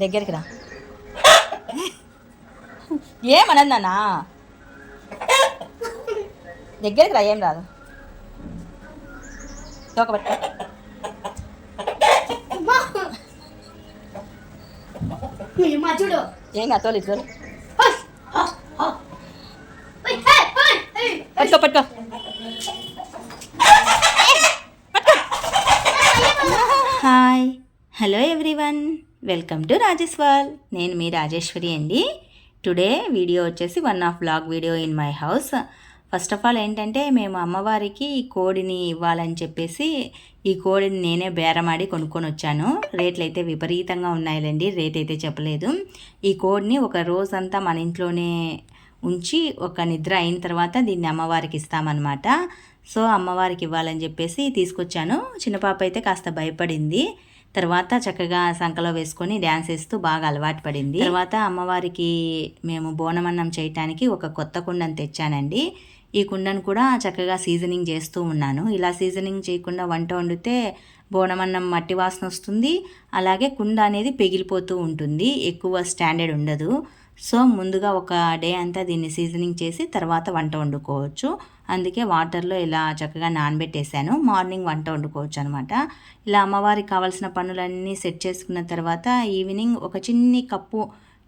దగ్గరికి రా. ఏమన్నది నాన్న? దగ్గరికి రా. ఏం రాదు. తోకబట్ట. చూడు ఏం కాదు. తోలు చూడు. పట్టుకో పట్టుకో. Hi, hello everyone, welcome to Rajeshwar. నేను మీ రాజేశ్వరి అండి. టుడే వీడియో వచ్చేసి one of blog video in my house. First of all ఏంటంటే మేము అమ్మవారికి కోడిని ఇవ్వాలని చెప్పేసి ఈ కోడిని నేనే బేరమాడి కొనుక్కొని వచ్చాను. రేట్లు అయితే విపరీతంగా ఉన్నాయిలేండి, రేట్ అయితే చెప్పలేదు. ఈ కోడిని ఒక రోజంతా మన ఇంట్లోనే ఉంచి ఒక నిద్ర అయిన తర్వాత దీన్ని అమ్మవారికి ఇస్తామన్నమాట. సో అమ్మవారికి ఇవ్వాలని చెప్పేసి తీసుకొచ్చాను. చిన్నపాప అయితే కాస్త భయపడింది. తర్వాత చక్కగా సంకలో వేసుకొని డ్యాన్స్ వేస్తూ బాగా అలవాటు పడింది. తర్వాత అమ్మవారికి మేము బోనమన్నం చేయటానికి ఒక కొత్త కుండను తెచ్చానండి. ఈ కుండను కూడా చక్కగా సీజనింగ్ చేస్తూ ఉన్నాను. ఇలా సీజనింగ్ చేయకుండా వంట వండితే బోనమన్నం మట్టి వాసన వస్తుంది, అలాగే కుండ అనేది పెగిలిపోతూ ఉంటుంది, ఎక్కువ స్టాండర్డ్ ఉండదు. సో ముందుగా ఒక డే అంతా దీన్ని సీజనింగ్ చేసి తర్వాత వంట వండుకోవచ్చు. అందుకే వాటర్లో ఇలా చక్కగా నానబెట్టేశాను. మార్నింగ్ వంట వండుకోవచ్చు అనమాట. ఇలా అమ్మవారికి కావాల్సిన పనులన్నీ సెట్ చేసుకున్న తర్వాత ఈవినింగ్ ఒక చిన్ని కప్పు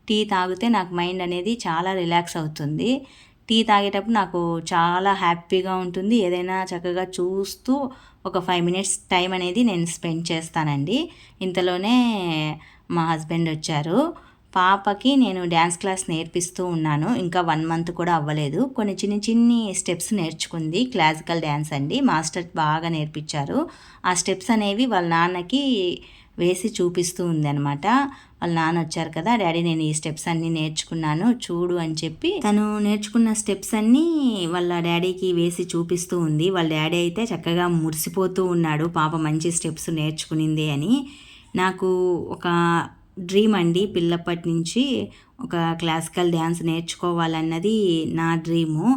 టీ తాగితే నాకు మైండ్ అనేది చాలా రిలాక్స్ అవుతుంది. టీ తాగేటప్పుడు నాకు చాలా హ్యాపీగా ఉంటుంది. ఏదైనా చక్కగా చూస్తూ ఒక 5 minutes టైం అనేది నేను స్పెండ్ చేస్తానండి. ఇంతలోనే మా హస్బెండ్ వచ్చారు. పాపకి నేను డ్యాన్స్ క్లాస్ నేర్పిస్తూ ఉన్నాను. ఇంకా 1 month కూడా అవ్వలేదు. కొన్ని చిన్ని స్టెప్స్ నేర్చుకుంది. క్లాసికల్ డ్యాన్స్ అండి, మాస్టర్ బాగా నేర్పించారు. ఆ స్టెప్స్ అనేవి వాళ్ళ నాన్నకి వేసి చూపిస్తూ ఉంది అనమాట. వాళ్ళ నాన్న వచ్చారు కదా, డాడీ నేను ఈ స్టెప్స్ అన్నీ నేర్చుకున్నాను చూడు అని చెప్పి తను నేర్చుకున్న స్టెప్స్ అన్నీ వాళ్ళ డాడీకి వేసి చూపిస్తూ ఉంది. వాళ్ళ డాడీ అయితే చక్కగా మురిసిపోతూ ఉన్నాడు, పాప మంచి స్టెప్స్ నేర్చుకునింది అని. నాకు ఒక డ్రీమ్ అండి, పిల్లప్పటి నుంచి ఒక క్లాసికల్ డ్యాన్స్ నేర్చుకోవాలన్నది నా డ్రీము.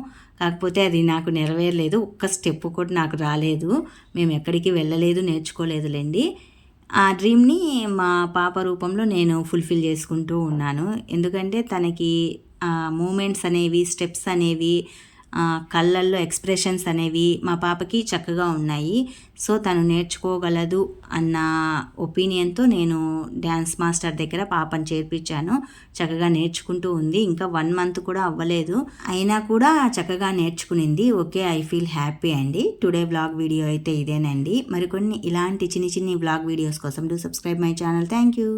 కాకపోతే అది నాకు నెరవేరలేదు. ఒక్క స్టెప్ కూడా నాకు రాలేదు. మేము ఎక్కడికి వెళ్ళలేదు, నేర్చుకోలేదులేండి. ఆ డ్రీమ్ని మా పాప రూపంలో నేను ఫుల్ఫిల్ చేసుకుంటూ ఉన్నాను. ఎందుకంటే తనకి మూమెంట్స్ అనేవి, స్టెప్స్ అనేవి, కళ్ళల్లో ఎక్స్ప్రెషన్స్ అనేవి మా పాపకి చక్కగా ఉన్నాయి. సో తను నేర్చుకోగలదు అన్న ఒపీనియన్తో నేను డ్యాన్స్ మాస్టర్ దగ్గర పాపను చేర్పించాను. చక్కగా నేర్చుకుంటూ ఉంది. ఇంకా 1 month కూడా అవ్వలేదు, అయినా కూడా చక్కగా నేర్చుకునింది. ఓకే, ఐ ఫీల్ హ్యాపీ అండి. టుడే వ్లాగ్ వీడియో అయితే ఇదేనండి. మరికొన్ని ఇలాంటి చిన్ని వ్లాగ్ వీడియోస్ కోసం do subscribe my channel. Thank you.